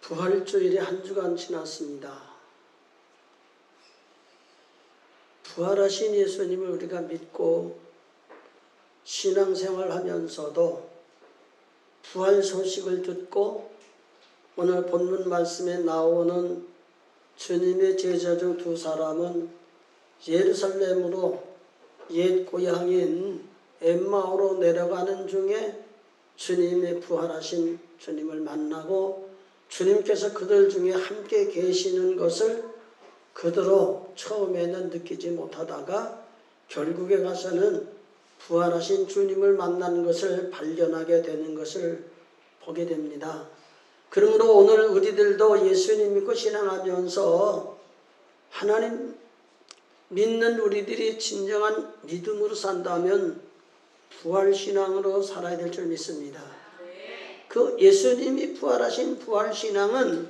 부활주일이 한 주간 지났습니다. 부활하신 예수님을 우리가 믿고 신앙생활하면서도 부활 소식을 듣고 오늘 본문 말씀에 나오는 주님의 제자 중 두 사람은 예루살렘으로 옛 고향인 엠마오로 내려가는 중에 주님의 부활하신 주님을 만나고 주님께서 그들 중에 함께 계시는 것을 그대로 처음에는 느끼지 못하다가 결국에 가서는 부활하신 주님을 만나는 것을 발견하게 되는 것을 보게 됩니다. 그러므로 오늘 우리들도 예수님 믿고 신앙하면서 하나님 믿는 우리들이 진정한 믿음으로 산다면 부활신앙으로 살아야 될 줄 믿습니다. 그 예수님이 부활하신 부활신앙은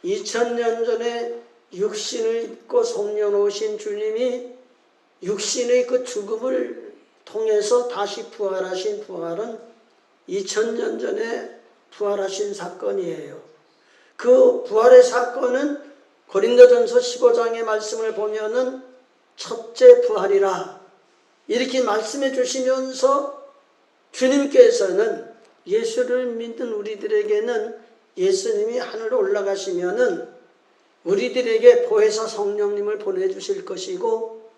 2000년 전에 육신을 입고 성령 오신 주님이 육신의 그 죽음을 통해서 다시 부활하신 부활은 2000년 전에 부활하신 사건이에요. 그 부활의 사건은 고린도전서 15장의 말씀을 보면은 첫째 부활이라 이렇게 말씀해 주시면서 주님께서는 예수를 믿는 우리들에게는 예수님이 하늘로 올라가시면은 우리들에게 보혜사 성령님을 보내주실 것이고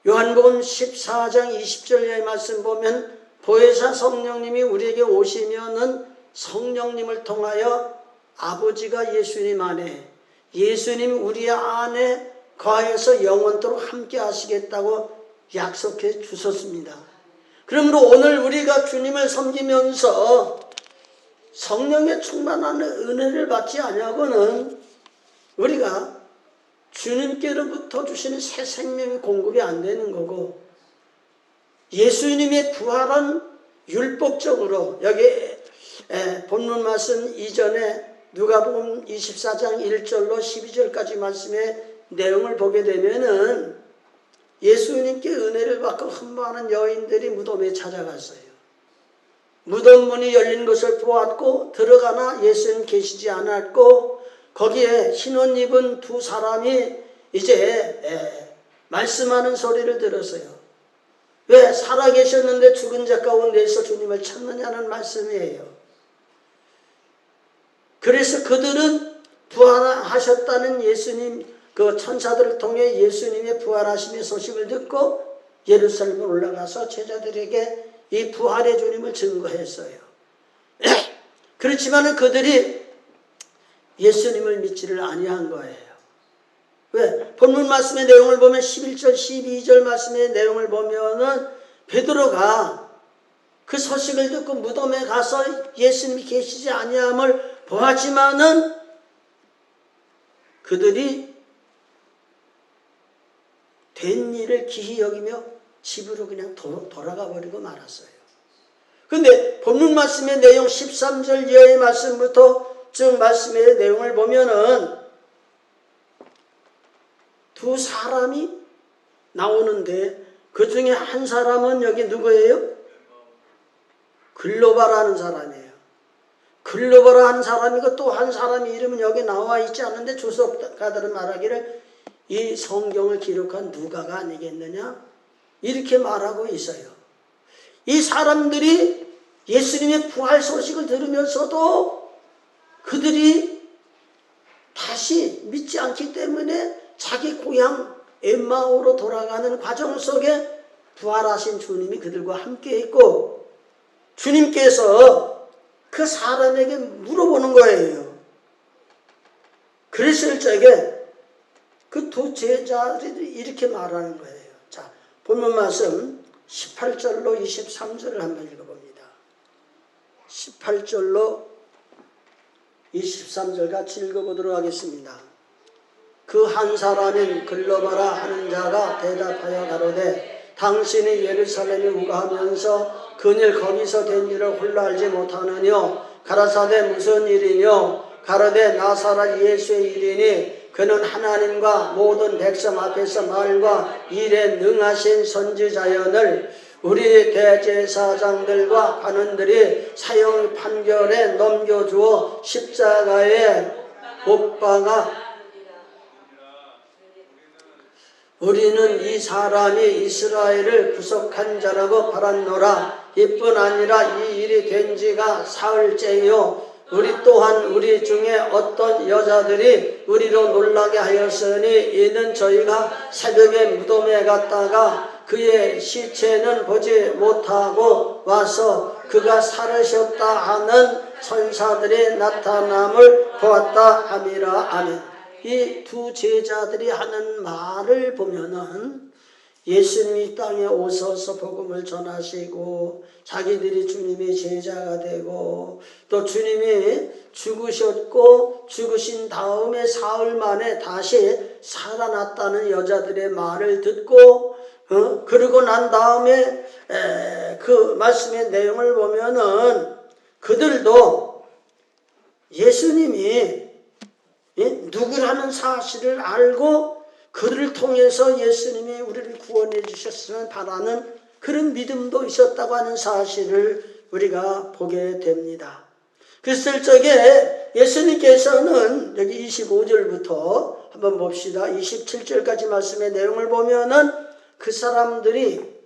요한복음 14장 20절의 말씀 보면 보혜사 성령님이 우리에게 오시면은 성령님을 통하여 아버지가 예수님 안에 예수님이 우리 안에 거하여서 영원토록 함께 하시겠다고 약속해 주셨습니다. 그러므로 오늘 우리가 주님을 섬기면서 성령의 충만한 은혜를 받지 아니하고는 우리가 주님께로부터 주시는 새 생명의 공급이 안 되는 거고 예수님의 부활은 율법적으로 여기 본문 말씀 이전에 누가복음 24장 1절로 12절까지 말씀의 내용을 보게 되면은 예수님께 은혜를 받고 흠모하는 여인들이 무덤에 찾아갔어요. 무덤 문이 열린 것을 보았고 들어가나 예수님 계시지 않았고 거기에 흰옷 입은 두 사람이 이제 말씀하는 소리를 들었어요. 왜 살아계셨는데 죽은 자 가운데서 주님을 찾느냐는 말씀이에요. 그래서 그들은 부활하셨다는 예수님 그 천사들을 통해 예수님의 부활하심의 소식을 듣고 예루살렘에 올라가서 제자들에게 이 부활의 주님을 증거했어요. 그렇지만 그들이 예수님을 믿지를 아니한 거예요. 왜? 본문 말씀의 내용을 보면 11절 12절 말씀의 내용을 보면은 베드로가 그 소식을 듣고 무덤에 가서 예수님이 계시지 아니함을 보았지만은 그들이 된 일을 기히 여기며 집으로 그냥 돌아가 버리고 말았어요. 근데 본문 말씀의 내용 13절 이하의 말씀부터 쭉 말씀의 내용을 보면은 두 사람이 나오는데 그 중에 한 사람은 여기 누구예요? 글로바라는 사람이에요. 글로바라는 사람이고 또 한 사람의 이름은 여기 나와 있지 않은데 주석가들은 말하기를 이 성경을 기록한 누가가 아니겠느냐? 이렇게 말하고 있어요. 이 사람들이 예수님의 부활 소식을 들으면서도 그들이 다시 믿지 않기 때문에 자기 고향 엠마오로 돌아가는 과정 속에 부활하신 주님이 그들과 함께 있고 주님께서 그 사람에게 물어보는 거예요. 그랬을 적에 그 두 제자들이 이렇게 말하는 거예요. 자, 본문 말씀 18절로 23절을 한번 읽어봅니다. 18절로 23절 같이 읽어보도록 하겠습니다. 그 한 사람인 글로바라 하는 자가 대답하여 가로되 당신이 예루살렘에 우가하면서 그늘 거기서 된 일을 홀로 알지 못하느뇨? 가라사대 무슨 일이뇨? 가로되 나사렛 예수의 일이니 그는 하나님과 모든 백성 앞에서 말과 일에 능하신 선지자연을 우리 대제사장들과 관원들이 사형 판결에 넘겨주어 십자가에 못 박아 우리는 이 사람이 이스라엘을 구속한 자라고 바랐노라. 이뿐 아니라 이 일이 된 지가 사흘째요. 우리 또한 우리 중에 어떤 여자들이 우리로 놀라게 하였으니 이는 저희가 새벽에 무덤에 갔다가 그의 시체는 보지 못하고 와서 그가 살으셨다 하는 천사들의 나타남을 보았다 함이라. 아멘. 이 두 제자들이 하는 말을 보면은 예수님이 땅에 오셔서 복음을 전하시고 자기들이 주님의 제자가 되고 또 주님이 죽으셨고 죽으신 다음에 사흘 만에 다시 살아났다는 여자들의 말을 듣고 그러고 난 다음에 그 말씀의 내용을 보면은 그들도 예수님이 누구라는 사실을 알고 그들을 통해서 예수님이 우리를 구원해 주셨으면 바라는 그런 믿음도 있었다고 하는 사실을 우리가 보게 됩니다. 그랬을 적에 예수님께서는 여기 25절부터 한번 봅시다. 27절까지 말씀의 내용을 보면은 그 사람들이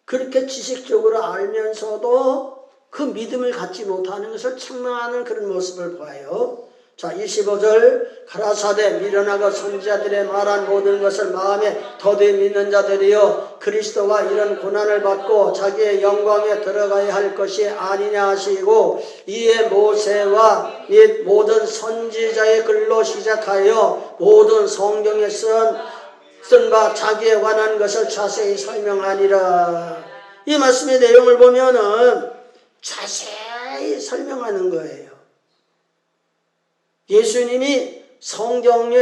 그렇게 지식적으로 알면서도 그 믿음을 갖지 못하는 것을 책망하는 그런 모습을 보아요. 자, 25절 가라사대 미련하고 선지자들의 말한 모든 것을 마음에 더디 믿는 자들이여 그리스도가 이런 고난을 받고 자기의 영광에 들어가야 할 것이 아니냐 하시고 이에 모세와 및 모든 선지자의 글로 시작하여 모든 성경에 쓴 바 자기에 관한 것을 자세히 설명하니라. 이 말씀의 내용을 보면은 자세히 설명하는 거예요. 예수님이 성경에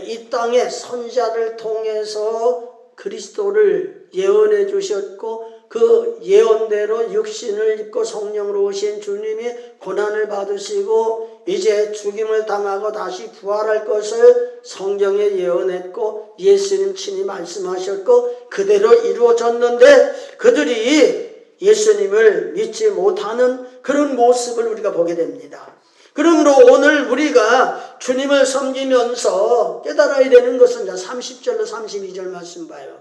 이 땅에 선지자를 통해서 그리스도를 예언해 주셨고 그 예언대로 육신을 입고 성령으로 오신 주님이 고난을 받으시고 이제 죽임을 당하고 다시 부활할 것을 성경에 예언했고 예수님 친히 말씀하셨고 그대로 이루어졌는데 그들이 예수님을 믿지 못하는 그런 모습을 우리가 보게 됩니다. 그러므로 오늘 우리가 주님을 섬기면서 깨달아야 되는 것은 30절로 32절 말씀 봐요.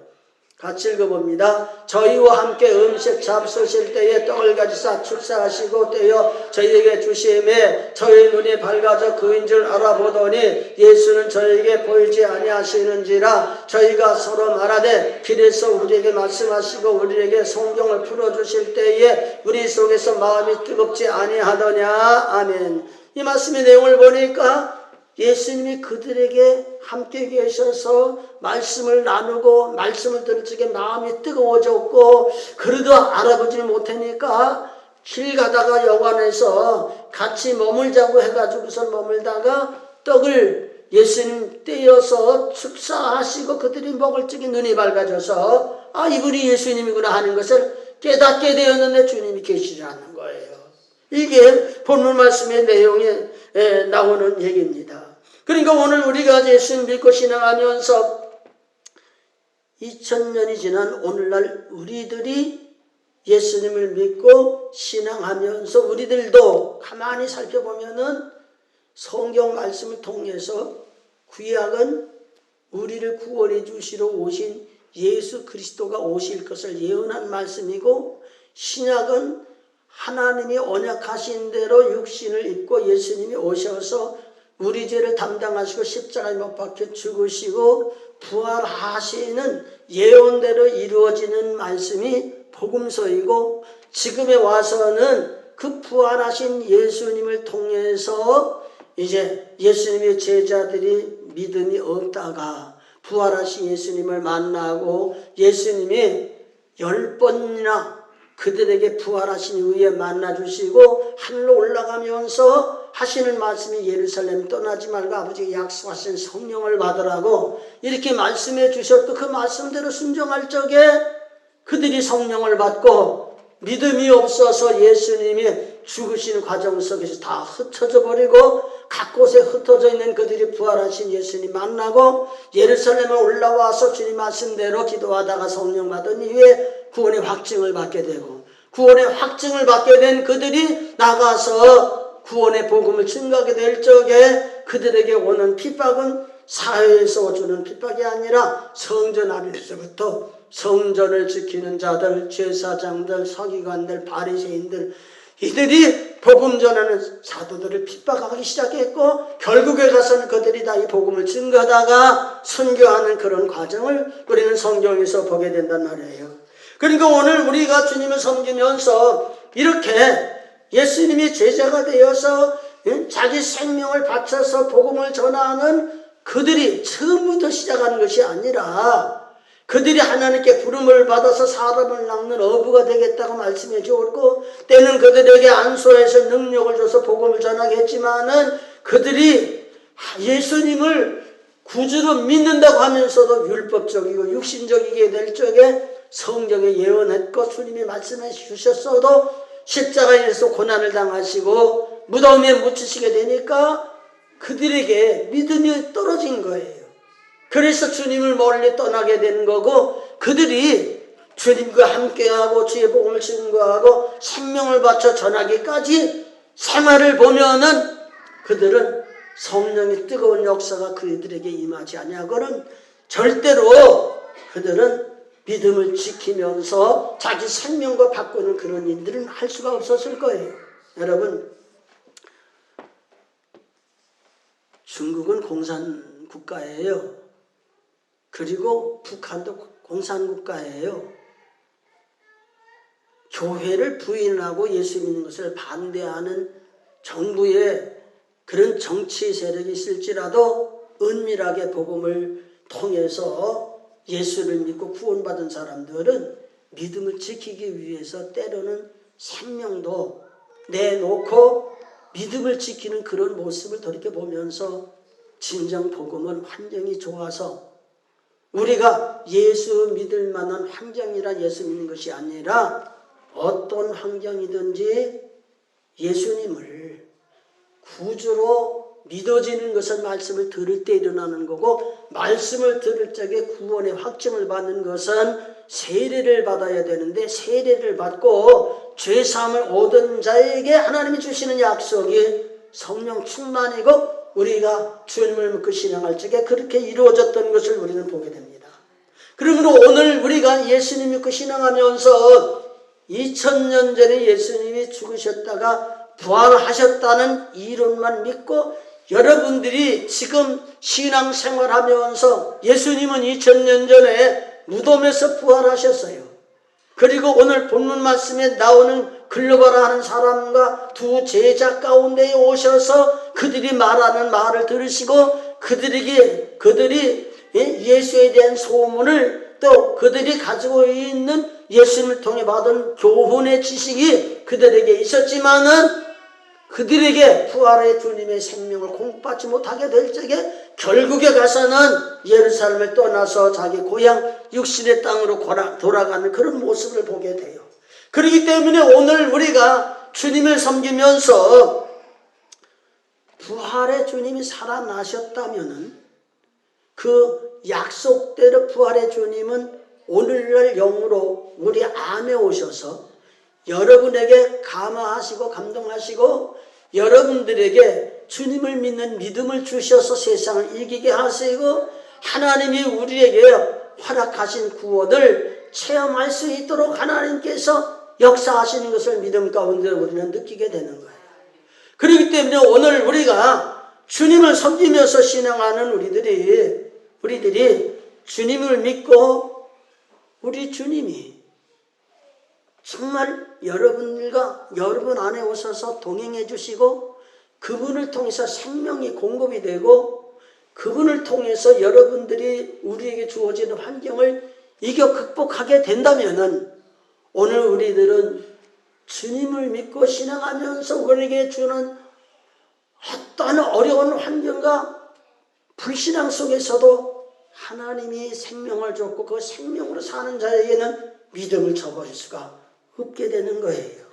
같이 읽어봅니다. 저희와 함께 음식 잡수실 때에 떡을 가지사 축사하시고 떼어 저희에게 주심에 저희 눈이 밝아져 그인 줄 알아보더니 예수는 저희에게 보이지 아니하시는지라. 저희가 서로 말하되 길에서 우리에게 말씀하시고 우리에게 성경을 풀어주실 때에 우리 속에서 마음이 뜨겁지 아니하더냐. 아멘. 이 말씀의 내용을 보니까 예수님이 그들에게 함께 계셔서 말씀을 나누고 말씀을 들을 적에 마음이 뜨거워졌고 그래도 알아보지 못하니까 길 가다가 여관에서 같이 머물자고 해가지고서 머물다가 떡을 예수님 떼어서 축사하시고 그들이 먹을 적에 눈이 밝아져서 아 이분이 예수님이구나 하는 것을 깨닫게 되었는데 주님이 계시지 않는 거예요. 이게 본문 말씀의 내용에 나오는 얘기입니다. 그러니까 오늘 우리가 예수님 믿고 신앙하면서 2000년이 지난 오늘날 우리들이 예수님을 믿고 신앙하면서 우리들도 가만히 살펴보면은 성경 말씀을 통해서 구약은 우리를 구원해 주시러 오신 예수 그리스도가 오실 것을 예언한 말씀이고 신약은 하나님이 언약하신 대로 육신을 입고 예수님이 오셔서 우리 죄를 담당하시고 십자가에 못 박혀 죽으시고 부활하시는 예언대로 이루어지는 말씀이 복음서이고 지금에 와서는 그 부활하신 예수님을 통해서 이제 예수님의 제자들이 믿음이 없다가 부활하신 예수님을 만나고 예수님이 10번이나 그들에게 부활하신 이후에 만나주시고 하늘로 올라가면서 하시는 말씀이 예루살렘 떠나지 말고 아버지가 약속하신 성령을 받으라고 이렇게 말씀해 주셨고 그 말씀대로 순종할 적에 그들이 성령을 받고 믿음이 없어서 예수님이 죽으시는 과정 속에서 다 흩어져 버리고 각 곳에 흩어져 있는 그들이 부활하신 예수님 만나고 예루살렘에 올라와서 주님 말씀대로 기도하다가 성령 받은 이후에 구원의 확증을 받게 되고, 구원의 확증을 받게 된 그들이 나가서 구원의 복음을 증거하게 될 적에 그들에게 오는 핍박은 사회에서 주는 핍박이 아니라 성전 안에서부터 성전을 지키는 자들, 제사장들, 서기관들, 바리새인들, 이들이 복음 전하는 사도들을 핍박하기 시작했고, 결국에 가서는 그들이 다 이 복음을 증거하다가 순교하는 그런 과정을 우리는 성경에서 보게 된단 말이에요. 그러니까 오늘 우리가 주님을 섬기면서 이렇게 예수님이 제자가 되어서 자기 생명을 바쳐서 복음을 전하는 그들이 처음부터 시작하는 것이 아니라, 그들이 하나님께 부름을 받아서 사람을 낚는 어부가 되겠다고 말씀해 주었고, 때는 그들에게 안수해서 능력을 줘서 복음을 전하겠지만은, 그들이 예수님을 구주로 믿는다고 하면서도 율법적이고 육신적이게 될 적에 성경에 예언했고 주님이 말씀해 주셨어도 십자가에서 고난을 당하시고 무덤에 묻히시게 되니까 그들에게 믿음이 떨어진 거예요. 그래서 주님을 멀리 떠나게 된 거고, 그들이 주님과 함께하고 주의 복음을 증거하고 생명을 바쳐 전하기까지 생활을 보면은 그들은 성령의 뜨거운 역사가 그들에게 임하지 아니하고는 절대로 그들은 믿음을 지키면서 자기 생명과 바꾸는 그런 일들은 할 수가 없었을 거예요. 여러분, 중국은 공산국가예요. 그리고 북한도 공산국가예요. 교회를 부인하고 예수 믿는 것을 반대하는 정부의 그런 정치 세력이 있을지라도 은밀하게 복음을 통해서 예수를 믿고 구원받은 사람들은 믿음을 지키기 위해서 때로는 생명도 내놓고 믿음을 지키는 그런 모습을 돌이켜보면서 진정 복음은 환경이 좋아서, 우리가 예수 믿을 만한 환경이라 예수 믿는 것이 아니라 어떤 환경이든지 예수님을 구주로 믿어지는 것은 말씀을 들을 때 일어나는 거고, 말씀을 들을 적에 구원의 확증을 받는 것은 세례를 받아야 되는데, 세례를 받고 죄사함을 얻은 자에게 하나님이 주시는 약속이 성령 충만이고, 우리가 주님을 믿고 신앙할 적에 그렇게 이루어졌던 것을 우리는 보게 됩니다. 그러므로 오늘 우리가 예수님 믿고 신앙하면서 2000년 전에 예수님이 죽으셨다가 부활하셨다는 이론만 믿고, 여러분들이 지금 신앙생활하면서 예수님은 2000년 전에 무덤에서 부활하셨어요. 그리고 오늘 본문 말씀에 나오는 글로바라 하는 사람과 두 제자 가운데에 오셔서 그들이 말하는 말을 들으시고, 그들이 예수에 대한 소문을, 또 그들이 가지고 있는 예수님을 통해 받은 교훈의 지식이 그들에게 있었지만은, 그들에게 부활의 주님의 생명을 공급받지 못하게 될 적에 결국에 가서는 예루살렘을 떠나서 자기 고향 육신의 땅으로 돌아가는 그런 모습을 보게 돼요. 그렇기 때문에 오늘 우리가 주님을 섬기면서 부활의 주님이 살아나셨다면은, 그 약속대로 부활의 주님은 오늘날 영으로 우리 안에 오셔서 여러분에게 감화하시고 감동하시고 여러분들에게 주님을 믿는 믿음을 주셔서 세상을 이기게 하시고, 하나님이 우리에게 허락하신 구원을 체험할 수 있도록 하나님께서 역사하시는 것을 믿음 가운데 우리는 느끼게 되는 거예요. 그렇기 때문에 오늘 우리가 주님을 섬기면서 신앙하는 우리들이 주님을 믿고, 우리 주님이 정말 여러분과 여러분 안에 오셔서 동행해 주시고, 그분을 통해서 생명이 공급이 되고, 그분을 통해서 여러분들이 우리에게 주어지는 환경을 이겨 극복하게 된다면은, 오늘 우리들은 주님을 믿고 신앙하면서 우리에게 주는 어떤 어려운 환경과 불신앙 속에서도 하나님이 생명을 줬고 그 생명으로 사는 자에게는 믿음을 줘버릴 수가 없게 되는 거예요.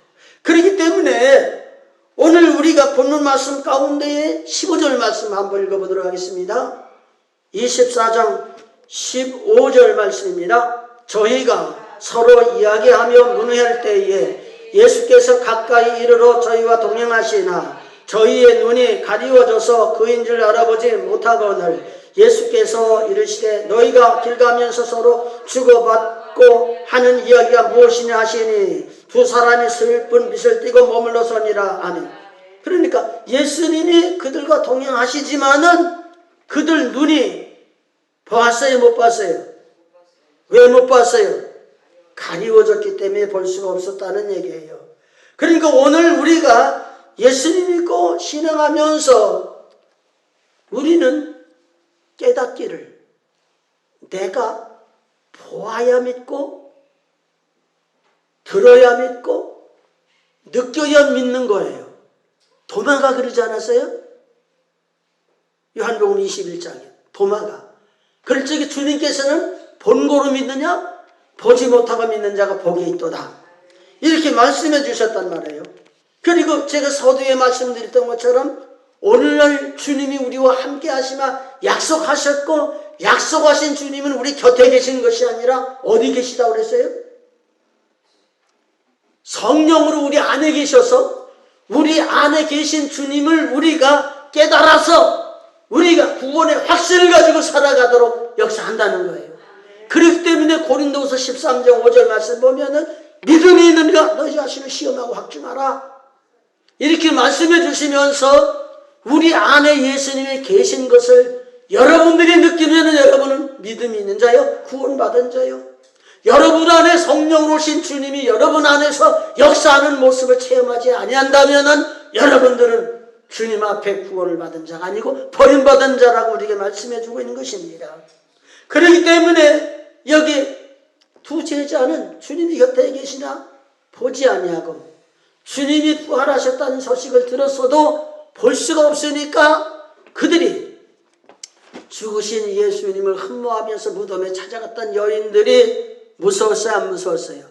그렇기 때문에 오늘 우리가 본문 말씀 가운데에 15절 말씀 한번 읽어보도록 하겠습니다. 24장 15절 말씀입니다. 저희가 서로 이야기하며 문의할 때에 예수께서 가까이 이르러 저희와 동행하시나 저희의 눈이 가리워져서 그인 줄 알아보지 못하거늘 예수께서 이르시되 너희가 길 가면서 서로 주고받고 하는 이야기가 무엇이냐 하시니 두 사람이 슬픈 빛을 띠고 머물러 서니라. 아멘. 그러니까 예수님이 그들과 동행하시지만은 그들 눈이 봤어요, 못 봤어요? 왜 못 봤어요? 가리워졌기 때문에 볼 수가 없었다는 얘기예요. 그러니까 오늘 우리가 예수님 믿고 신앙하면서 우리는 깨닫기를 내가 보아야 믿고 들어야 믿고 느껴야 믿는 거예요. 도마가 그러지 않았어요? 요한복음 21장에 도마가 그럴 적에 주님께서는 본고로 믿느냐 보지 못하고 믿는 자가 복이 있도다 이렇게 말씀해 주셨단 말이에요. 그리고 제가 서두에 말씀드렸던 것처럼 오늘날 주님이 우리와 함께 하시마 약속하셨고 약속하신 주님은 우리 곁에 계신 것이 아니라 어디 계시다고 그랬어요? 성령으로 우리 안에 계셔서 우리 안에 계신 주님을 우리가 깨달아서 우리가 구원의 확신을 가지고 살아가도록 역사한다는 거예요. 그렇기 때문에 고린도후서 13장 5절 말씀 보면은 믿음이 있는가 너희 자신을 시험하고 확증하라 이렇게 말씀해 주시면서 우리 안에 예수님이 계신 것을 여러분들이 느끼면 여러분은 믿음이 있는 자요 구원받은 자요 여러분 안에 성령으로 오신 주님이 여러분 안에서 역사하는 모습을 체험하지 아니한다면 여러분들은 주님 앞에 구원을 받은 자가 아니고 버림받은 자라고 우리에게 말씀해 주고 있는 것입니다. 그렇기 때문에 여기 두 제자는 주님이 곁에 계시나 보지 아니하고 주님이 부활하셨다는 소식을 들었어도 볼 수가 없으니까 그들이 죽으신 예수님을 흠모하면서 무덤에 찾아갔던 여인들이 무서웠어요? 안 무서웠어요?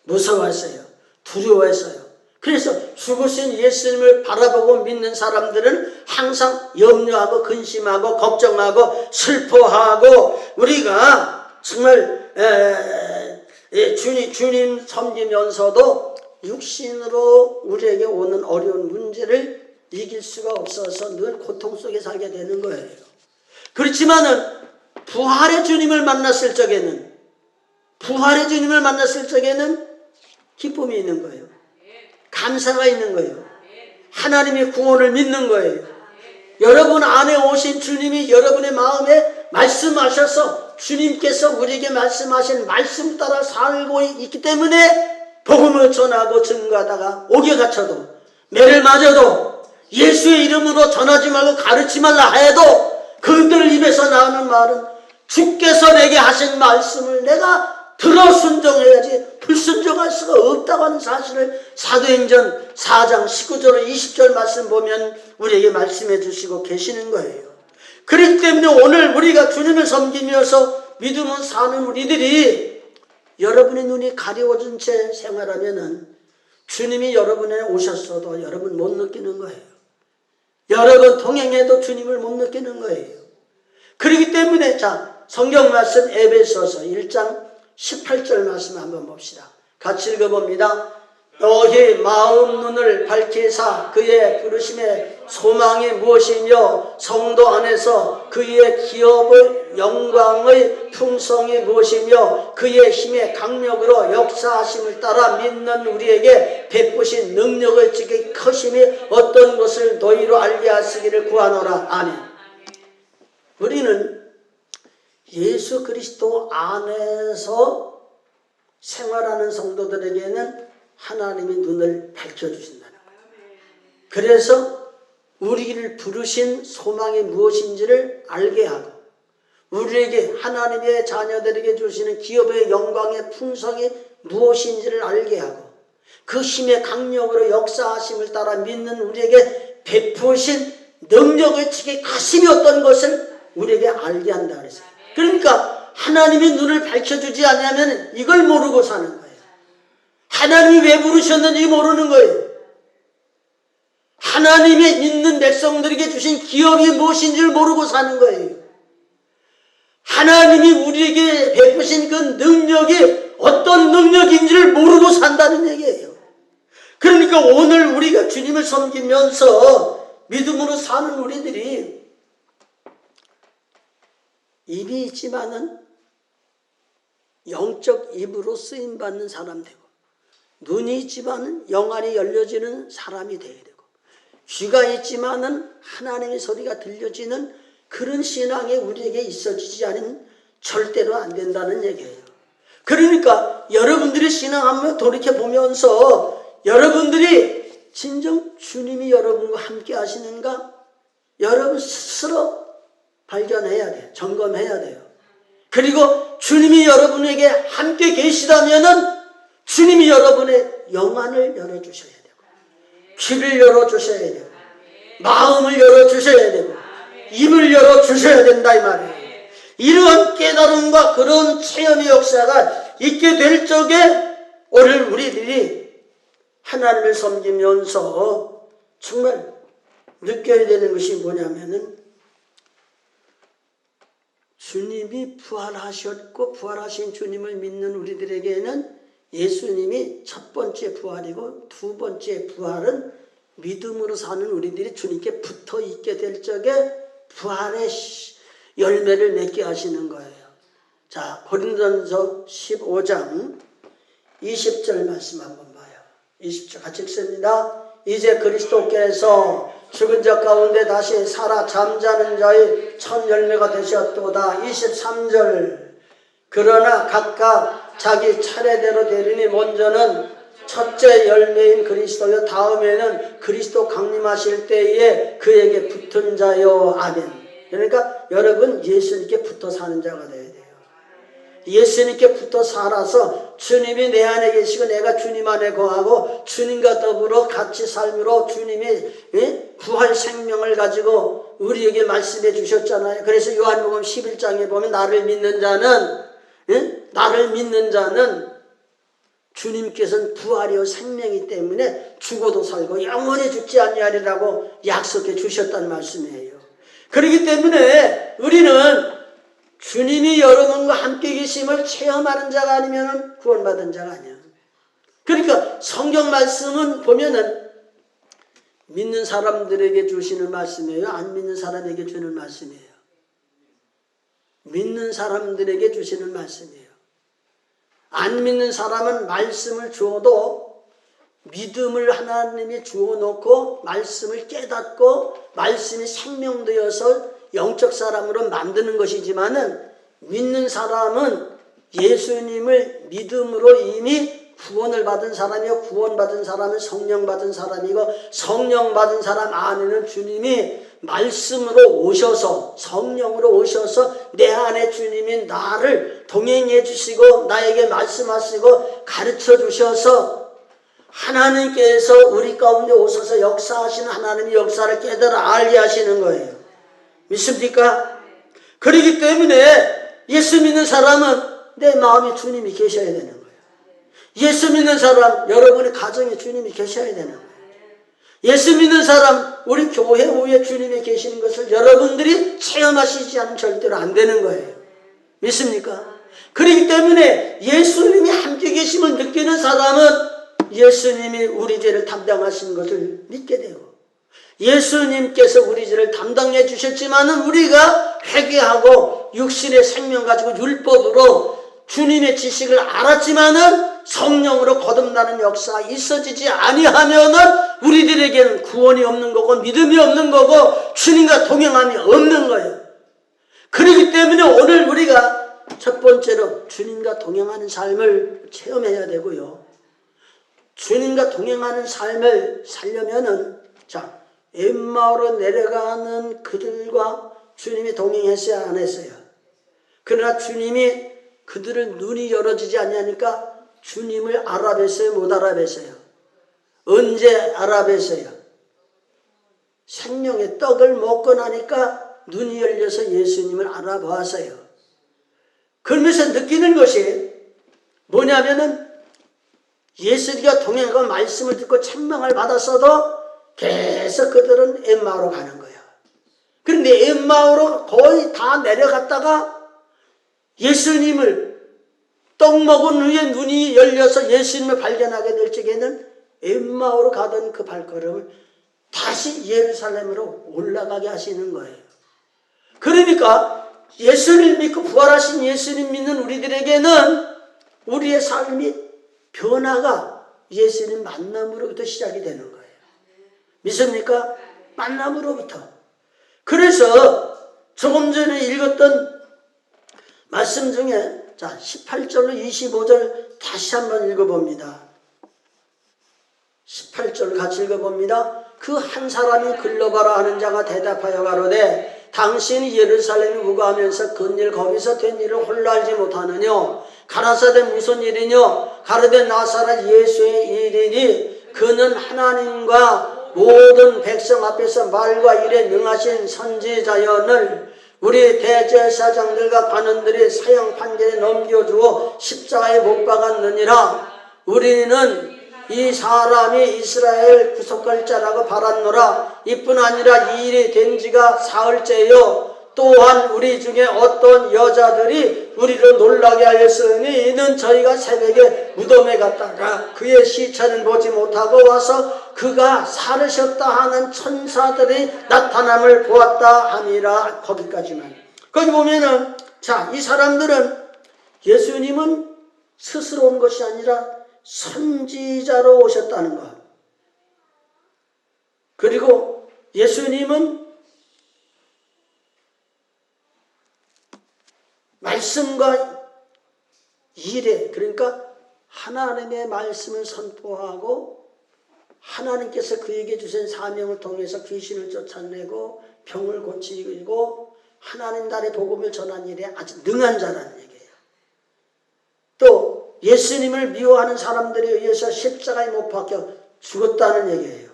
무서웠어요. 두려워했어요. 그래서 죽으신 예수님을 바라보고 믿는 사람들은 항상 염려하고 근심하고 걱정하고 슬퍼하고 우리가 정말 주님 섬기면서도 육신으로 우리에게 오는 어려운 문제를 이길 수가 없어서 늘 고통 속에 살게 되는 거예요. 그렇지만은 부활의 주님을 만났을 적에는 기쁨이 있는 거예요. 감사가 있는 거예요. 하나님의 구원을 믿는 거예요. 여러분 안에 오신 주님이 여러분의 마음에 말씀하셔서 주님께서 우리에게 말씀하신 말씀 따라 살고 있기 때문에 복음을 전하고 증거하다가 옥에 갇혀도 매를 맞아도 예수의 이름으로 전하지 말고 가르치 말라 해도 그들 입에서 나오는 말은 주께서 내게 하신 말씀을 내가 들어 순종해야지 불순종할 수가 없다고 하는 사실을 사도행전 4장 19절 20절 말씀 보면 우리에게 말씀해 주시고 계시는 거예요. 그렇기 때문에 오늘 우리가 주님을 섬기면서 믿음을 사는 우리들이 여러분의 눈이 가려워진 채 생활하면은 주님이 여러분에 오셨어도 여러분 못 느끼는 거예요. 여러분 동행해도 주님을 못 느끼는 거예요. 그렇기 때문에 자 성경 말씀 에베소서 1장 18절 말씀 한번 봅시다. 같이 읽어봅니다. 너희 마음 눈을 밝히사 그의 부르심의 소망이 무엇이며 성도 안에서 그의 기업의 영광의 풍성이 무엇이며 그의 힘의 강력으로 역사하심을 따라 믿는 우리에게 베푸신 능력의 지극히 크심이 어떤 것을 너희로 알게 하시기를 구하노라. 아멘. 우리는 예수 그리스도 안에서 생활하는 성도들에게는 하나님이 눈을 밝혀주신다는 거예요. 그래서 우리를 부르신 소망이 무엇인지를 알게 하고 우리에게 하나님의 자녀들에게 주시는 기업의 영광의 풍성이 무엇인지를 알게 하고 그 힘의 강력으로 역사하심을 따라 믿는 우리에게 베푸신 능력의 측의 가심이 어떤 것을 우리에게 알게 한다 그랬어요. 그러니까 하나님이 눈을 밝혀주지 않으면 이걸 모르고 사는 거예요. 하나님이 왜 부르셨는지 모르는 거예요. 하나님이 믿는 백성들에게 주신 기업이 무엇인지를 모르고 사는 거예요. 하나님이 우리에게 베푸신 그 능력이 어떤 능력인지를 모르고 산다는 얘기예요. 그러니까 오늘 우리가 주님을 섬기면서 믿음으로 사는 우리들이 입이 있지만은 영적 입으로 쓰임받는 사람 되고, 눈이 있지만은 영안이 열려지는 사람이 되어야 되고, 귀가 있지만은 하나님의 소리가 들려지는 그런 신앙이 우리에게 있어지지 않으면 절대로 안 된다는 얘기예요. 그러니까 여러분들이 신앙 한번 돌이켜보면서 여러분들이 진정 주님이 여러분과 함께 하시는가? 여러분 스스로 발견해야 돼요. 점검해야 돼요. 그리고 주님이 여러분에게 함께 계시다면은 주님이 여러분의 영안을 열어주셔야 되고, 귀를 열어주셔야 되고, 마음을 열어주셔야 되고, 입을 열어주셔야 된다 이 말이에요. 이러한 깨달음과 그런 체험의 역사가 있게 될 적에 오늘 우리들이 하나님을 섬기면서 정말 느껴야 되는 것이 뭐냐면은, 주님이 부활하셨고 부활하신 주님을 믿는 우리들에게는 예수님이 첫 번째 부활이고 두 번째 부활은 믿음으로 사는 우리들이 주님께 붙어 있게 될 적에 부활의 열매를 맺게 하시는 거예요. 자, 고린도전서 15장 20절 말씀 한번 봐요. 20절 같이 읽습니다. 이제 그리스도께서 죽은 자 가운데 다시 살아 잠자는 자의 첫 열매가 되셨도다. 23절 그러나 각각 자기 차례대로 되리니 먼저는 첫째 열매인 그리스도요, 다음에는 그리스도 강림하실 때에 그에게 붙은 자요. 아멘. 그러니까 여러분 예수님께 붙어 사는 자가 돼야 돼요. 예수님께 붙어 살아서 주님이 내 안에 계시고 내가 주님 안에 거하고 주님과 더불어 같이 삶으로 주님이 부활 생명을 가지고 우리에게 말씀해 주셨잖아요. 그래서 요한복음 11장에 보면 나를 믿는 자는 주님께서는 부활이요 생명이기 때문에 죽어도 살고 영원히 죽지 아니하리라고 약속해 주셨다는 말씀이에요. 그렇기 때문에 우리는 주님이 여러분과 함께 계심을 체험하는 자가 아니면 구원받은 자가 아니야. 그러니까 성경 말씀은 보면은 믿는 사람들에게 주시는 말씀이에요? 안 믿는 사람에게 주는 말씀이에요? 믿는 사람들에게 주시는 말씀이에요. 안 믿는 사람은 말씀을 주어도 믿음을 하나님이 주어놓고 말씀을 깨닫고 말씀이 생명되어서 영적 사람으로 만드는 것이지만은 믿는 사람은 예수님을 믿음으로 이미 구원을 받은 사람이요, 구원받은 사람은 성령 받은 사람이고, 성령 받은 사람 안에는 주님이 말씀으로 오셔서 성령으로 오셔서 내 안에 주님이 나를 동행해 주시고 나에게 말씀하시고 가르쳐 주셔서 하나님께서 우리 가운데 오셔서 역사하시는 하나님의 역사를 깨달아 알게 하시는 거예요. 믿습니까? 그렇기 때문에 예수 믿는 사람은 내 마음에 주님이 계셔야 되는 거예요. 예수 믿는 사람, 여러분의 가정에 주님이 계셔야 되는 거예요. 예수 믿는 사람, 우리 교회 후에 주님이 계시는 것을 여러분들이 체험하시지 않으면 절대로 안 되는 거예요. 믿습니까? 그렇기 때문에 예수님이 함께 계심을 느끼는 사람은 예수님이 우리 죄를 담당하시는 것을 믿게 되고, 예수님께서 우리 죄를 담당해 주셨지만은 우리가 회개하고 육신의 생명 가지고 율법으로 주님의 지식을 알았지만은 성령으로 거듭나는 역사가 있어지지 아니하면은 우리들에게는 구원이 없는 거고 믿음이 없는 거고 주님과 동행함이 없는 거예요. 그렇기 때문에 오늘 우리가 첫 번째로 주님과 동행하는 삶을 체험해야 되고요. 주님과 동행하는 삶을 살려면은 엠마오로 내려가는 그들과 주님이 동행했어야 안 했어요. 그러나 주님이 그들의 눈이 열어지지 않냐니까 주님을 알아뵀어요, 못 알아뵀어요? 언제 알아뵀어요? 생명의 떡을 먹고 나니까 눈이 열려서 예수님을 알아보았어요. 그러면서 느끼는 것이 뭐냐면은 예수님과 동행하고 말씀을 듣고 책망을 받았어도 계속 그들은 엠마오로 가는 거예요. 그런데 엠마오로 거의 다 내려갔다가 예수님을 떡 먹은 후에 눈이 열려서 예수님을 발견하게 될 적에는 엠마오로 가던 그 발걸음을 다시 예루살렘으로 올라가게 하시는 거예요. 그러니까 예수를 믿고 부활하신 예수님 믿는 우리들에게는 우리의 삶이 변화가 예수님 만남으로부터 시작이 되는 거예요. 믿습니까? 만남으로부터. 그래서 조금 전에 읽었던 말씀 중에 자 18절로 25절 다시 한번 읽어봅니다. 18절 같이 읽어봅니다. 그 한 사람이 글러바라 하는 자가 대답하여 가로되 당신이 예루살렘에 우거하면서 근일 거기서 된 일을 홀로 알지 못하느뇨. 가라사대 무슨 일이뇨. 가로되 나사렛 예수의 일이니 그는 하나님과 모든 백성 앞에서 말과 일에 능하신 선지자연을 우리 대제사장들과 관원들이 사형 판결에 넘겨주어 십자가에 못 박았느니라. 우리는 이 사람이 이스라엘 구속할 자라고 바랐노라. 이뿐 아니라 이 일이 된 지가 사흘째요. 또한 우리 중에 어떤 여자들이 우리를 놀라게 하였으니 이는 저희가 새벽에 무덤에 갔다가 그의 시체를 보지 못하고 와서 그가 살으셨다 하는 천사들이 나타남을 보았다 함이라. 거기까지만. 거기 보면은 자, 이 사람들은 예수님은 스스로 온 것이 아니라 선지자로 오셨다는 것. 그리고 예수님은 말씀과 일에, 그러니까 하나님의 말씀을 선포하고 하나님께서 그에게 주신 사명을 통해서 귀신을 쫓아내고 병을 고치고 하나님 나라의 복음을 전하는 일에 아주 능한 자라는 얘기예요. 또 예수님을 미워하는 사람들에 의해서 십자가에 못 박혀 죽었다는 얘기예요.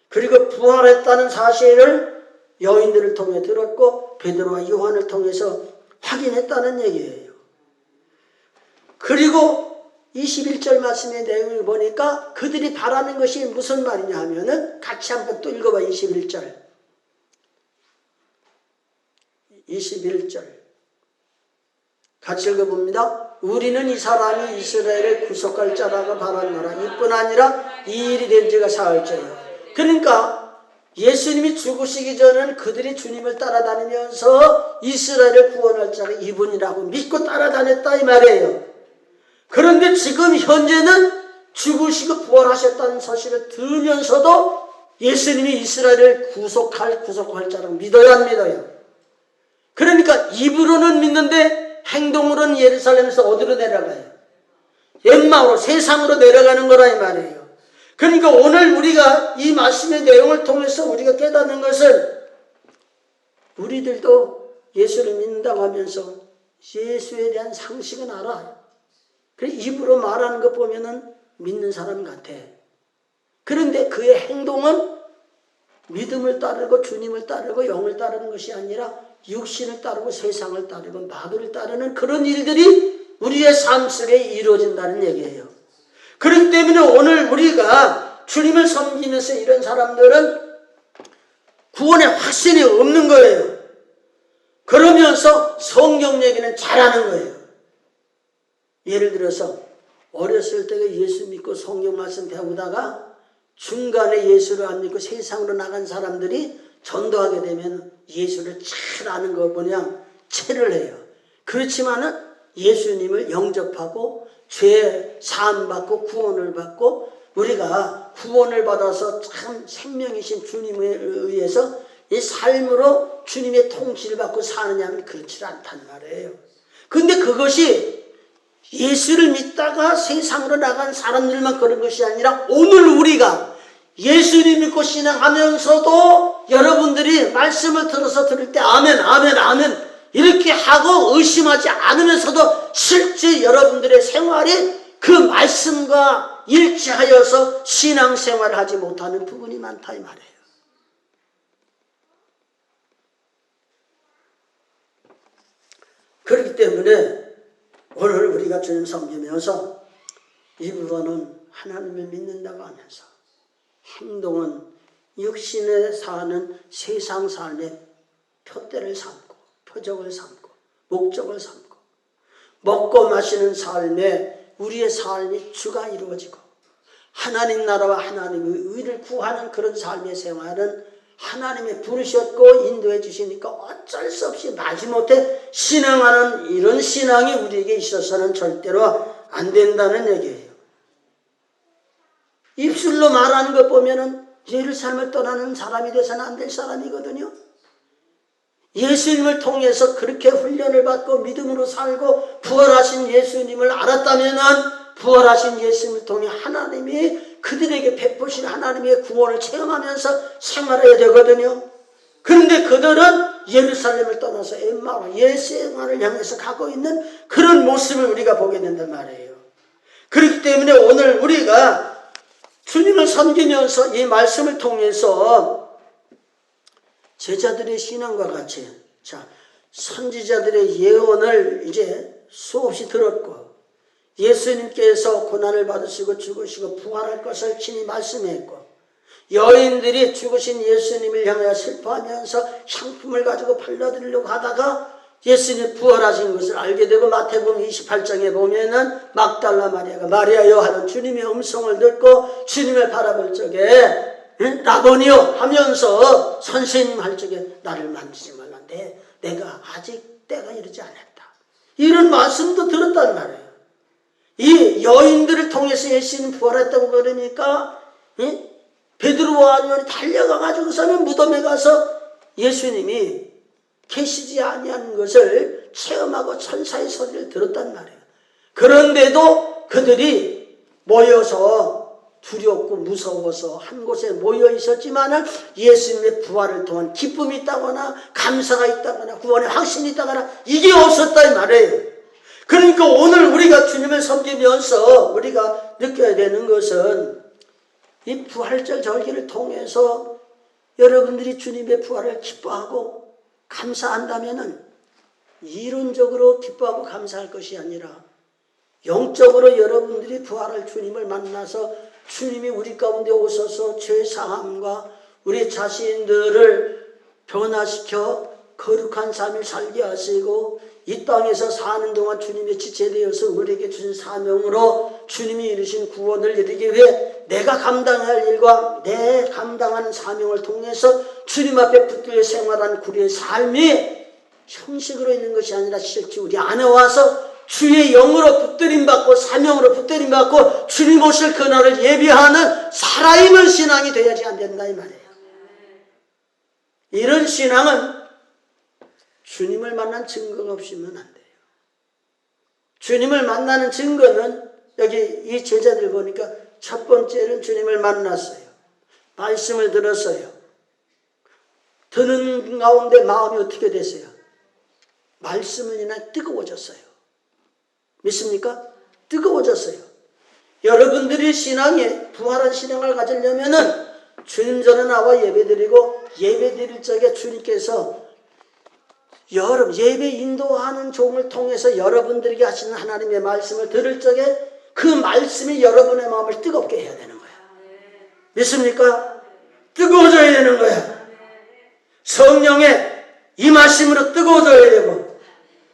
그리고 부활했다는 사실을 여인들을 통해 들었고 베드로와 요한을 통해서 확인했다는 얘기예요. 그리고 21절 말씀의 내용을 보니까 그들이 바라는 것이 무슨 말이냐 하면은 같이 한번 또 읽어봐. 21절. 21절. 같이 읽어봅니다. 우리는 이 사람이 이스라엘을 구속할 자라고 바랐노라. 이뿐 아니라 이 일이 된 지가 사흘째요. 그러니까 예수님이 죽으시기 전에는 그들이 주님을 따라다니면서 이스라엘을 구원할 자가 이분이라고 믿고 따라다녔다 이 말이에요. 그런데 지금 현재는 죽으시고 부활하셨다는 사실을 들으면서도 예수님이 이스라엘을 구속할 자라고 믿어야 안 믿어요. 그러니까 입으로는 믿는데 행동으로는 예루살렘에서 어디로 내려가요? 엠마오로, 세상으로 내려가는 거라 이 말이에요. 그러니까 오늘 우리가 이 말씀의 내용을 통해서 우리가 깨닫는 것은 우리들도 예수를 믿는다고 하면서 예수에 대한 상식은 알아. 그래서 입으로 말하는 것 보면은 믿는 사람 같아. 그런데 그의 행동은 믿음을 따르고 주님을 따르고 영을 따르는 것이 아니라 육신을 따르고 세상을 따르고 마귀를 따르는 그런 일들이 우리의 삶 속에 이루어진다는 얘기예요. 그렇기 때문에 오늘 우리가 주님을 섬기면서 이런 사람들은 구원의 확신이 없는 거예요. 그러면서 성경 얘기는 잘하는 거예요. 예를 들어서 어렸을 때 예수 믿고 성경 말씀 배우다가 중간에 예수를 안 믿고 세상으로 나간 사람들이 전도하게 되면 예수를 잘 아는 것 그냥 체를 해요. 그렇지만은 예수님을 영접하고 죄 사함 받고 구원을 받고 우리가 구원을 받아서 참 생명이신 주님에 의해서 이 삶으로 주님의 통치를 받고 사느냐 하면 그렇지 않단 말이에요. 근데 그것이 예수를 믿다가 세상으로 나간 사람들만 그런 것이 아니라 오늘 우리가 예수님 믿고 신앙하면서도 여러분들이 말씀을 들어서 들을 때 아멘 아멘 아멘 이렇게 하고 의심하지 않으면서도 실제 여러분들의 생활이 그 말씀과 일치하여서 신앙생활을 하지 못하는 부분이 많다 이 말이에요. 그렇기 때문에 오늘 우리가 주님 섬기면서 입으로는 하나님을 믿는다고 하면서 행동은 육신에 사는 세상 삶의 표대를 삼고 표적을 삼고 목적을 삼고 먹고 마시는 삶에 우리의 삶이 주가 이루어지고 하나님 나라와 하나님의 의를 구하는 그런 삶의 생활은 하나님이 부르셨고 인도해 주시니까 어쩔 수 없이 마지못해 신앙하는 이런 신앙이 우리에게 있어서는 절대로 안 된다는 얘기예요. 입술로 말하는 것 보면은 예루살렘을 떠나는 사람이 돼서는 안 될 사람이거든요. 예수님을 통해서 그렇게 훈련을 받고 믿음으로 살고 부활하신 예수님을 알았다면은 부활하신 예수님을 통해 하나님이 그들에게 베푸신 하나님의 구원을 체험하면서 생활해야 되거든요. 그런데 그들은 예루살렘을 떠나서 엠마오 옛생활을 향해서 가고 있는 그런 모습을 우리가 보게 된단 말이에요. 그렇기 때문에 오늘 우리가 주님을 섬기면서 이 말씀을 통해서 제자들의 신앙과 같이 선지자들의 예언을 이제 수없이 들었고 예수님께서 고난을 받으시고 죽으시고 부활할 것을 친히 말씀했고 여인들이 죽으신 예수님을 향하여 슬퍼하면서 향품을 가지고 발라드리려고 하다가 예수님 부활하신 것을 알게 되고 마태복음 28장에 보면은 막달라 마리아가 마리아여 하는 주님의 음성을 듣고 주님을 바라볼 적에 라보니요 하면서 선생님 할 적에 나를 만지지 말란데 내가 아직 때가 이르지 않았다. 이런 말씀도 들었단 말이에요. 이 여인들을 통해서 예수님 부활했다고 그러니까 베드로와 요한이 달려가가지고서는 무덤에 가서 예수님이 계시지 아니한 것을 체험하고 천사의 소리를 들었단 말이에요. 그런데도 그들이 모여서 두렵고 무서워서 한 곳에 모여 있었지만은 예수님의 부활을 통한 기쁨이 있다거나 감사가 있다거나 구원의 확신이 있다거나 이게 없었다 이 말이에요. 그러니까 오늘 우리가 주님을 섬기면서 우리가 느껴야 되는 것은 이 부활절 절기를 통해서 여러분들이 주님의 부활을 기뻐하고 감사한다면은 이론적으로 기뻐하고 감사할 것이 아니라 영적으로 여러분들이 부활할 주님을 만나서 주님이 우리 가운데 오셔서 죄사함과 우리 자신들을 변화시켜 거룩한 삶을 살게 하시고 이 땅에서 사는 동안 주님의 지체되어서 우리에게 주신 사명으로 주님이 이루신 구원을 이루기 위해 내가 감당해야 할 일과 내 감당하는 사명을 통해서 주님 앞에 붙들려 생활하는 우리의 삶이 형식으로 있는 것이 아니라 실제 우리 안에 와서 주의 영으로 붙들림받고 사명으로 붙들림받고 주님 오실 그날을 예비하는 살아있는 신앙이 되어야지 안 된다 이 말이에요. 이런 신앙은 주님을 만난 증거가 없으면 안 돼요. 주님을 만나는 증거는 여기 이 제자들 보니까 첫 번째는 주님을 만났어요. 말씀을 들었어요. 듣는 가운데 마음이 어떻게 됐어요? 말씀을 인해 뜨거워졌어요. 믿습니까? 뜨거워졌어요. 여러분들이 신앙에 부활한 신앙을 가지려면은 주님 전에 나와 예배드리고 예배드릴 적에 주님께서 예배 인도하는 종을 통해서 여러분들에게 하시는 하나님의 말씀을 들을 적에 그 말씀이 여러분의 마음을 뜨겁게 해야 되는 거야. 믿습니까? 뜨거워져야 되는 거야. 성령의 임하심으로 뜨거워져야 되고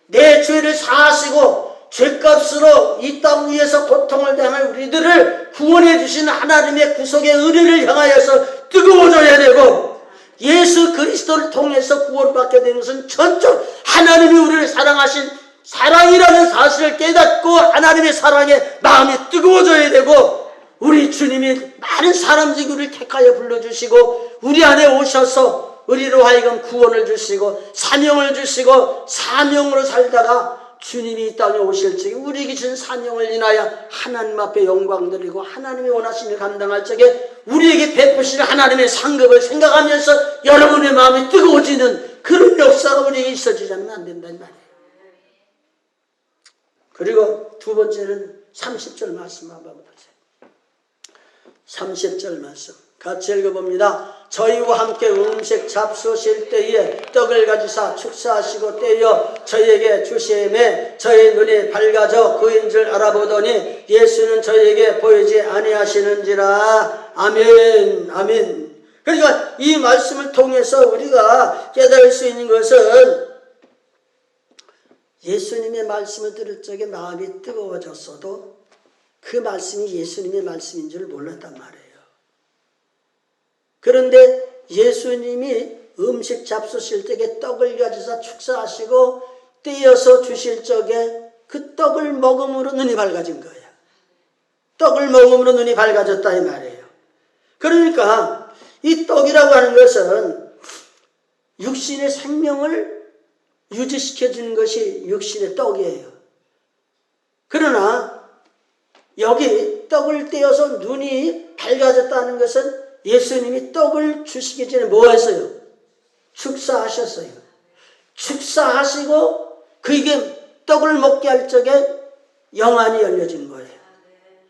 내 죄를 사하시고 죄값으로 이 땅 위에서 고통을 당할 우리들을 구원해 주신 하나님의 구속의 은혜를 향하여서 뜨거워져야 되고 예수 그리스도를 통해서 구원받게 되는 것은 전적 하나님이 우리를 사랑하신 사랑이라는 사실을 깨닫고 하나님의 사랑에 마음이 뜨거워져야 되고 우리 주님이 많은 사람들이 우리를 택하여 불러주시고 우리 안에 오셔서 우리로 하여금 구원을 주시고 사명을 주시고 사명으로 살다가 주님이 이 땅에 오실 적에 우리에게 주신 사명을 인하여 하나님 앞에 영광 드리고 하나님이 원하심을 감당할 적에 우리에게 베푸시는 하나님의 상급을 생각하면서 여러분의 마음이 뜨거워지는 그런 역사가 우리에게 있어지지 않으면 안 된다는 말이에요. 그리고 두 번째는 30절 말씀 한번 보세요. 30절 말씀 같이 읽어봅니다. 저희와 함께 음식 잡수실 때에 떡을 가지사 축사하시고 떼어 저희에게 주시매 저희 눈이 밝아져 그인 줄 알아보더니 예수는 저희에게 보이지 아니하시는지라. 아멘 아멘. 그러니까 이 말씀을 통해서 우리가 깨달을 수 있는 것은 예수님의 말씀을 들을 적에 마음이 뜨거워졌어도 그 말씀이 예수님의 말씀인 줄 몰랐단 말이에요. 그런데 예수님이 음식 잡수실 적에 떡을 가져서 축사하시고 떼어서 주실 적에 그 떡을 먹음으로 눈이 밝아진 거예요. 떡을 먹음으로 눈이 밝아졌다 이 말이에요. 그러니까 이 떡이라고 하는 것은 육신의 생명을 유지시켜주는 것이 육신의 떡이에요. 그러나 여기 떡을 떼어서 눈이 밝아졌다는 것은 예수님이 떡을 주시기 전에 뭐 했어요? 축사하셨어요. 축사하시고 그에게 떡을 먹게 할 적에 영안이 열려진 거예요.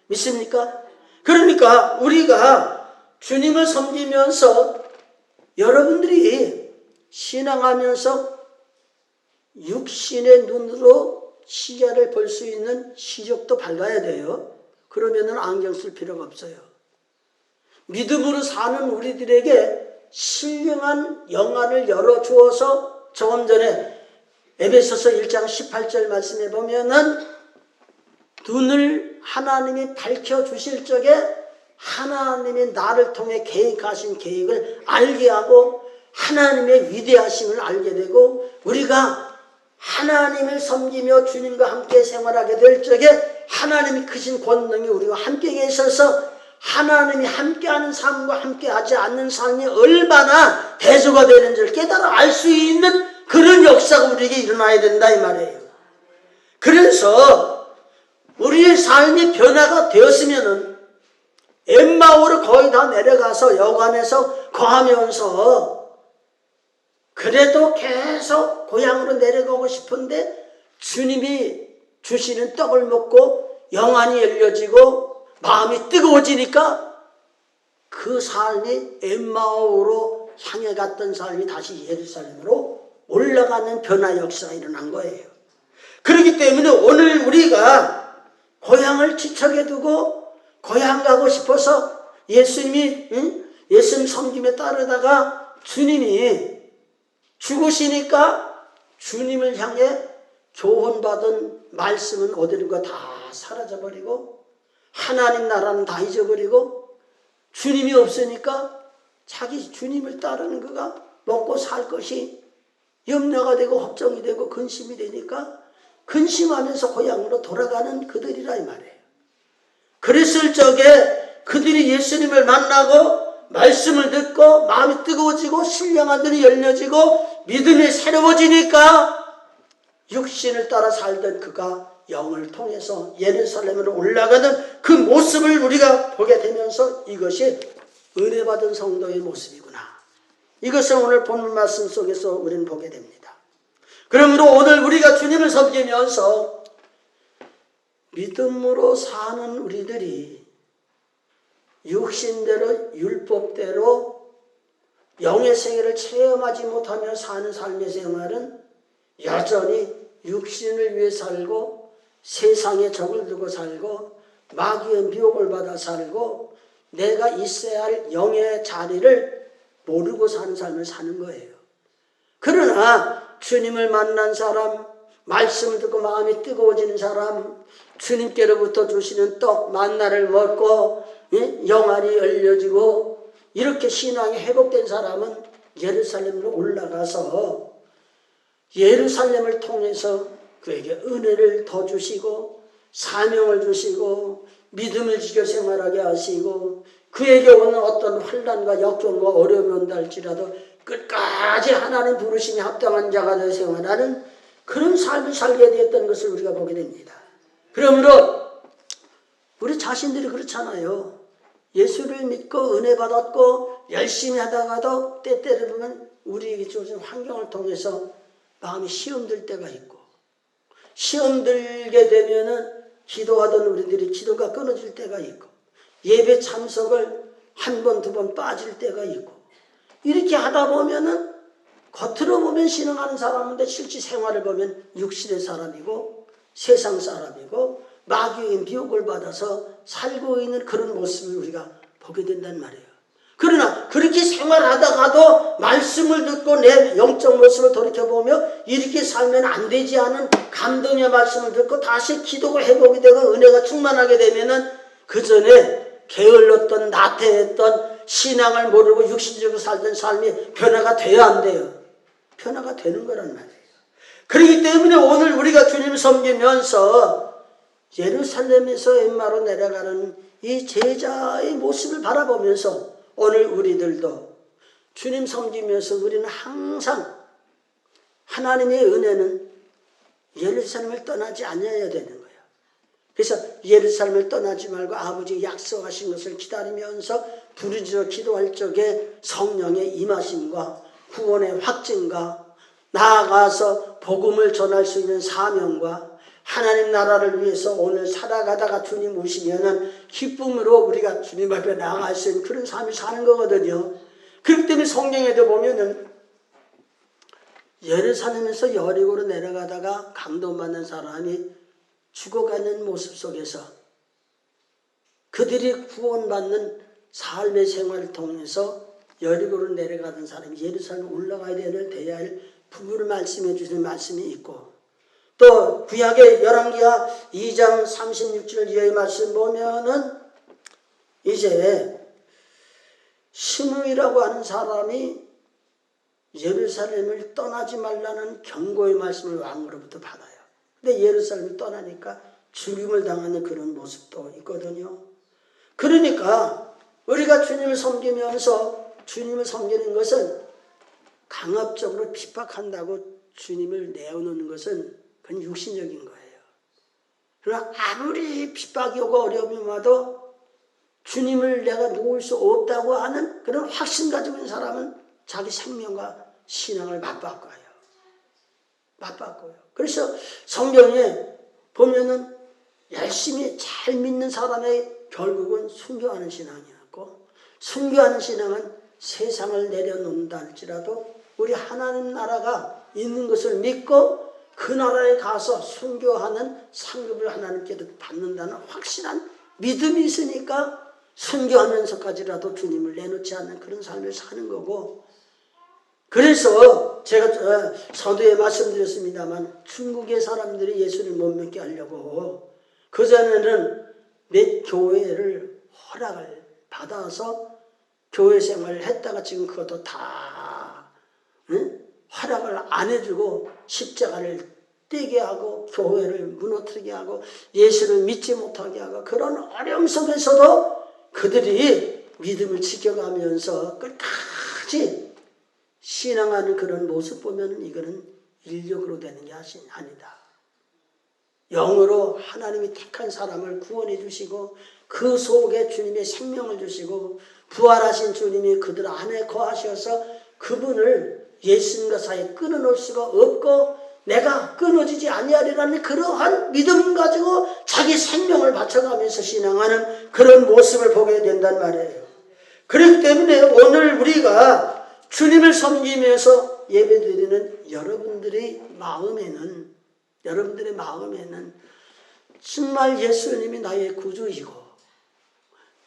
믿습니까? 그러니까 우리가 주님을 섬기면서 여러분들이 신앙하면서 육신의 눈으로 시야를 볼 수 있는 시력도 밝아야 돼요. 그러면은 안경 쓸 필요가 없어요. 믿음으로 사는 우리들에게 신령한 영안을 열어주어서 조금 전에 에베소서 1장 18절 말씀해 보면은 눈을 하나님이 밝혀주실 적에 하나님이 나를 통해 계획하신 계획을 알게 하고 하나님의 위대하심을 알게 되고 우리가 하나님을 섬기며 주님과 함께 생활하게 될 적에 하나님이 크신 권능이 우리와 함께 계셔서 하나님이 함께하는 삶과 함께하지 않는 삶이 얼마나 대조가 되는지를 깨달아 알 수 있는 그런 역사가 우리에게 일어나야 된다 이 말이에요. 그래서 우리의 삶이 변화가 되었으면은 엠마오로 거의 다 내려가서 여관에서 거하면서 그래도 계속 고향으로 내려가고 싶은데 주님이 주시는 떡을 먹고 영안이 열려지고 마음이 뜨거워지니까 그 삶이 엠마오로 향해 갔던 삶이 다시 예루살렘으로 올라가는 변화 역사가 일어난 거예요. 그렇기 때문에 오늘 우리가 고향을 지척에 두고 고향 가고 싶어서 예수님이 예수님 섬김에 따르다가 주님이 죽으시니까 주님을 향해 조언받은 말씀은 어디론가 다 사라져버리고 하나님 나라는 다 잊어버리고 주님이 없으니까 자기 주님을 따르는 거가 먹고 살 것이 염려가 되고 걱정이 되고 근심이 되니까 근심하면서 고향으로 돌아가는 그들이라 이 말이에요. 그랬을 적에 그들이 예수님을 만나고 말씀을 듣고 마음이 뜨거워지고 신령한 눈이 열려지고 믿음이 새로워지니까 육신을 따라 살던 그가 영을 통해서 예루살렘으로 올라가는 그 모습을 우리가 보게 되면서 이것이 은혜 받은 성도의 모습이구나. 이것을 오늘 본문 말씀 속에서 우리는 보게 됩니다. 그러므로 오늘 우리가 주님을 섬기면서 믿음으로 사는 우리들이 육신대로 율법대로 영의 세계를 체험하지 못하며 사는 삶의 생활은 여전히 육신을 위해 살고 세상에 적을 두고 살고 마귀의 미혹을 받아 살고 내가 있어야 할 영의 자리를 모르고 사는 삶을 사는 거예요. 그러나 주님을 만난 사람, 말씀을 듣고 마음이 뜨거워지는 사람, 주님께로부터 주시는 떡 만나를 먹고 영안이 열려지고 이렇게 신앙이 회복된 사람은 예루살렘으로 올라가서 예루살렘을 통해서 그에게 은혜를 더 주시고 사명을 주시고 믿음을 지켜 생활하게 하시고 그에게 오는 어떤 환난과 역경과 어려움이 온다 할지라도 끝까지 하나님 부르심이 합당한 자가 되어 생활하는 그런 삶을 살게 되었던 것을 우리가 보게 됩니다. 그러므로 우리 자신들이 그렇잖아요. 예수를 믿고 은혜 받았고 열심히 하다가도 때때로 보면 우리에게 주어진 환경을 통해서 마음이 시험 들 때가 있고 시험 들게 되면은 기도하던 우리들이 기도가 끊어질 때가 있고 예배 참석을 한 번, 두 번 빠질 때가 있고 이렇게 하다 보면은 겉으로 보면 신앙하는 사람인데 실제 생활을 보면 육신의 사람이고 세상 사람이고 마귀의 미혹을 받아서 살고 있는 그런 모습을 우리가 보게 된단 말이에요. 그러나 그렇게 생활하다가도 말씀을 듣고 내 영적 모습을 돌이켜보며 이렇게 살면 안 되지 않은 감동의 말씀을 듣고 다시 기도가 회복이 되고 은혜가 충만하게 되면은 그 전에 게을렀던 나태했던 신앙을 모르고 육신적으로 살던 삶이 변화가 돼야 안 돼요. 변화가 되는 거란 말이에요. 그렇기 때문에 오늘 우리가 주님 섬기면서 예루살렘에서 엠마로 내려가는 이 제자의 모습을 바라보면서 오늘 우리들도 주님 섬기면서 우리는 항상 하나님의 은혜는 예루살렘을 떠나지 않아야 되는 거예요. 그래서 예루살렘을 떠나지 말고 아버지 약속하신 것을 기다리면서 부르짖어 기도할 적에 성령의 임하심과 구원의 확증과 나아가서 복음을 전할 수 있는 사명과 하나님 나라를 위해서 오늘 살아가다가 주님 오시면은 기쁨으로 우리가 주님 앞에 나아갈 수 있는 그런 삶을 사는 거거든요. 그렇기 때문에 성경에도 보면은 예루살렘에서 여리고로 내려가다가 감동받는 사람이 죽어가는 모습 속에서 그들이 구원받는 삶의 생활을 통해서 여리고로 내려가던 사람이 예루살렘에 올라가야 돼야 할 부분을 말씀해 주시는 말씀이 있고 또 구약의 열왕기하 2장 36절 이하의 말씀 보면은 이제 시므이라고 하는 사람이 예루살렘을 떠나지 말라는 경고의 말씀을 왕으로부터 받아요. 근데 예루살렘을 떠나니까 죽임을 당하는 그런 모습도 있거든요. 그러니까 우리가 주님을 섬기면서 주님을 섬기는 것은 강압적으로 핍박한다고 주님을 내어놓는 것은 그건 육신적인 거예요. 그러나 아무리 핍박이 오고 어려움이 와도 주님을 내가 놓을 수 없다고 하는 그런 확신 가지고 있는 사람은 자기 생명과 신앙을 맞바꿔요. 그래서 성경에 보면은 열심히 잘 믿는 사람의 결국은 순교하는 신앙이었고 순교하는 신앙은 세상을 내려놓는다 할지라도 우리 하나님 나라가 있는 것을 믿고 그 나라에 가서 순교하는 상급을 하나님께 받는다는 확실한 믿음이 있으니까 순교하면서까지라도 주님을 내놓지 않는 그런 삶을 사는 거고 그래서 제가 서두에 말씀드렸습니다만 중국의 사람들이 예수를 못 믿게 하려고 그전에는 몇 교회를 허락을 받아서 교회 생활을 했다가 지금 그것도 다 허락을 안 해주고 십자가를 떼게 하고 교회를 무너뜨리게 하고 예수를 믿지 못하게 하고 그런 어려움 속에서도 그들이 믿음을 지켜가면서 끝까지 신앙하는 그런 모습 보면 이거는 인력으로 되는 게 아니다. 영으로 하나님이 택한 사람을 구원해 주시고 그 속에 주님의 생명을 주시고 부활하신 주님이 그들 안에 거하셔서 그분을 예수님과 사이에 끊어놓을 수가 없고 내가 끊어지지 아니하리라는 그러한 믿음 가지고 자기 생명을 바쳐가면서 신앙하는 그런 모습을 보게 된단 말이에요. 그렇기 때문에 오늘 우리가 주님을 섬기면서 예배드리는 여러분들의 마음에는 정말 예수님이 나의 구주이고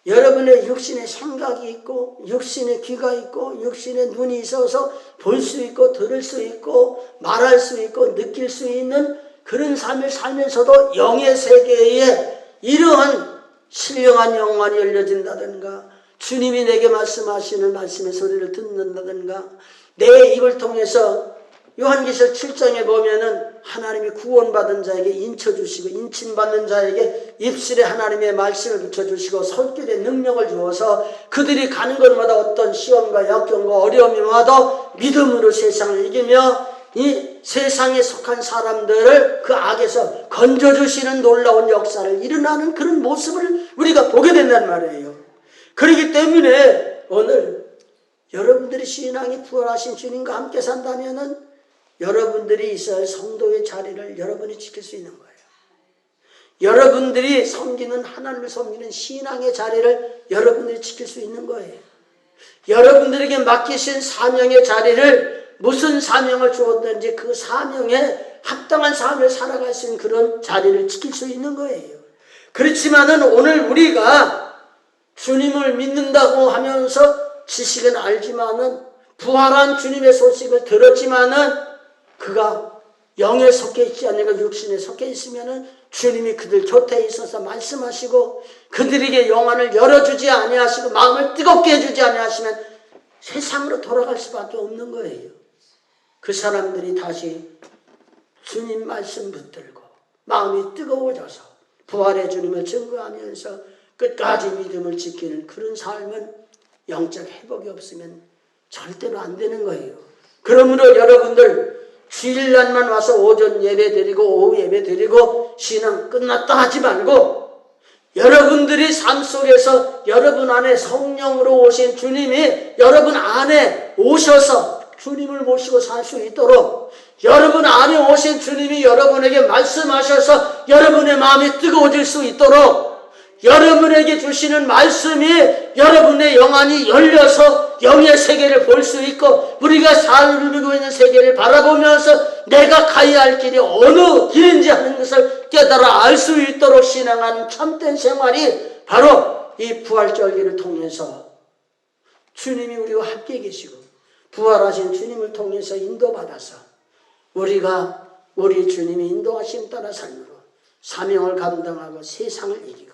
여러분의 육신의 생각이 있고 육신의 귀가 있고 육신의 눈이 있어서 볼 수 있고 들을 수 있고 말할 수 있고 느낄 수 있는 그런 삶을 살면서도 영의 세계에 이러한 신령한 영안이 열려진다든가 주님이 내게 말씀하시는 말씀의 소리를 듣는다든가 내 입을 통해서 요한계시록 7장에 보면은 하나님이 구원받은 자에게 인쳐주시고 인침받는 자에게 입술에 하나님의 말씀을 붙여주시고 손길에 능력을 주어서 그들이 가는 곳마다 어떤 시험과 역경과 어려움이 와도 믿음으로 세상을 이기며 이 세상에 속한 사람들을 그 악에서 건져주시는 놀라운 역사를 일어나는 그런 모습을 우리가 보게 된단 말이에요. 그렇기 때문에 오늘 여러분들의 신앙이 부활하신 주님과 함께 산다면은 여러분들이 있어야 할 성도의 자리를 여러분이 지킬 수 있는 거예요. 여러분들이 섬기는 하나님을 섬기는 신앙의 자리를 여러분들이 지킬 수 있는 거예요. 여러분들에게 맡기신 사명의 자리를 무슨 사명을 주었든지 그 사명에 합당한 삶을 살아갈 수 있는 그런 자리를 지킬 수 있는 거예요. 그렇지만은 오늘 우리가 주님을 믿는다고 하면서 지식은 알지만은 부활한 주님의 소식을 들었지만은 그가 영에 속해 있지 않으니까 육신에 속해 있으면은 주님이 그들 곁에 있어서 말씀하시고 그들에게 영안을 열어주지 아니하시고 마음을 뜨겁게 해주지 아니하시면 세상으로 돌아갈 수밖에 없는 거예요. 그 사람들이 다시 주님 말씀 붙들고 마음이 뜨거워져서 부활의 주님을 증거하면서 끝까지 믿음을 지키는 그런 삶은 영적 회복이 없으면 절대로 안 되는 거예요. 그러므로 여러분들 주일날만 와서 오전 예배 드리고 오후 예배 드리고 신앙 끝났다 하지 말고 여러분들이 삶 속에서 여러분 안에 성령으로 오신 주님이 여러분 안에 오셔서 주님을 모시고 살 수 있도록 여러분 안에 오신 주님이 여러분에게 말씀하셔서 여러분의 마음이 뜨거워질 수 있도록 여러분에게 주시는 말씀이 여러분의 영안이 열려서 영의 세계를 볼 수 있고 우리가 살고 있는 세계를 바라보면서 내가 가야 할 길이 어느 길인지 하는 것을 깨달아 알 수 있도록 신앙하는 참된 생활이 바로 이 부활절기를 통해서 주님이 우리와 함께 계시고 부활하신 주님을 통해서 인도받아서 우리가 우리 주님이 인도하심 따라 삶으로 사명을 감당하고 세상을 이기고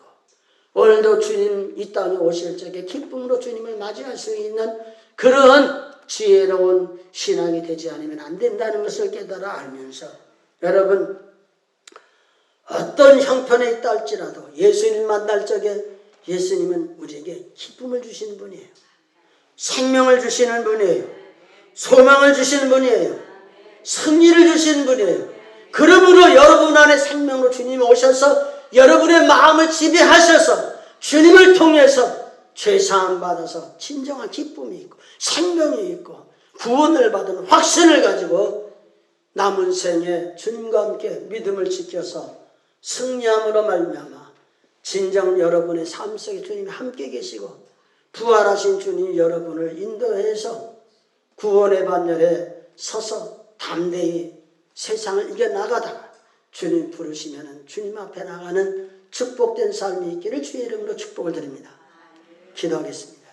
오늘도 주님 이 땅에 오실 적에 기쁨으로 주님을 맞이할 수 있는 그런 지혜로운 신앙이 되지 않으면 안 된다는 것을 깨달아 알면서 여러분 어떤 형편에 있다 할지라도 예수님 만날 적에 예수님은 우리에게 기쁨을 주시는 분이에요. 생명을 주시는 분이에요. 소망을 주시는 분이에요. 승리를 주시는 분이에요. 그러므로 여러분 안에 생명으로 주님이 오셔서 여러분의 마음을 지배하셔서 주님을 통해서 죄사함 받아서 진정한 기쁨이 있고 생명이 있고 구원을 받은 확신을 가지고 남은 생에 주님과 함께 믿음을 지켜서 승리함으로 말미암아 진정 여러분의 삶 속에 주님이 함께 계시고 부활하신 주님이 여러분을 인도해서 구원의 반열에 서서 담대히 세상을 이겨나가다가 주님 부르시면 주님 앞에 나가는 축복된 삶이 있기를 주의 이름으로 축복을 드립니다. 기도하겠습니다.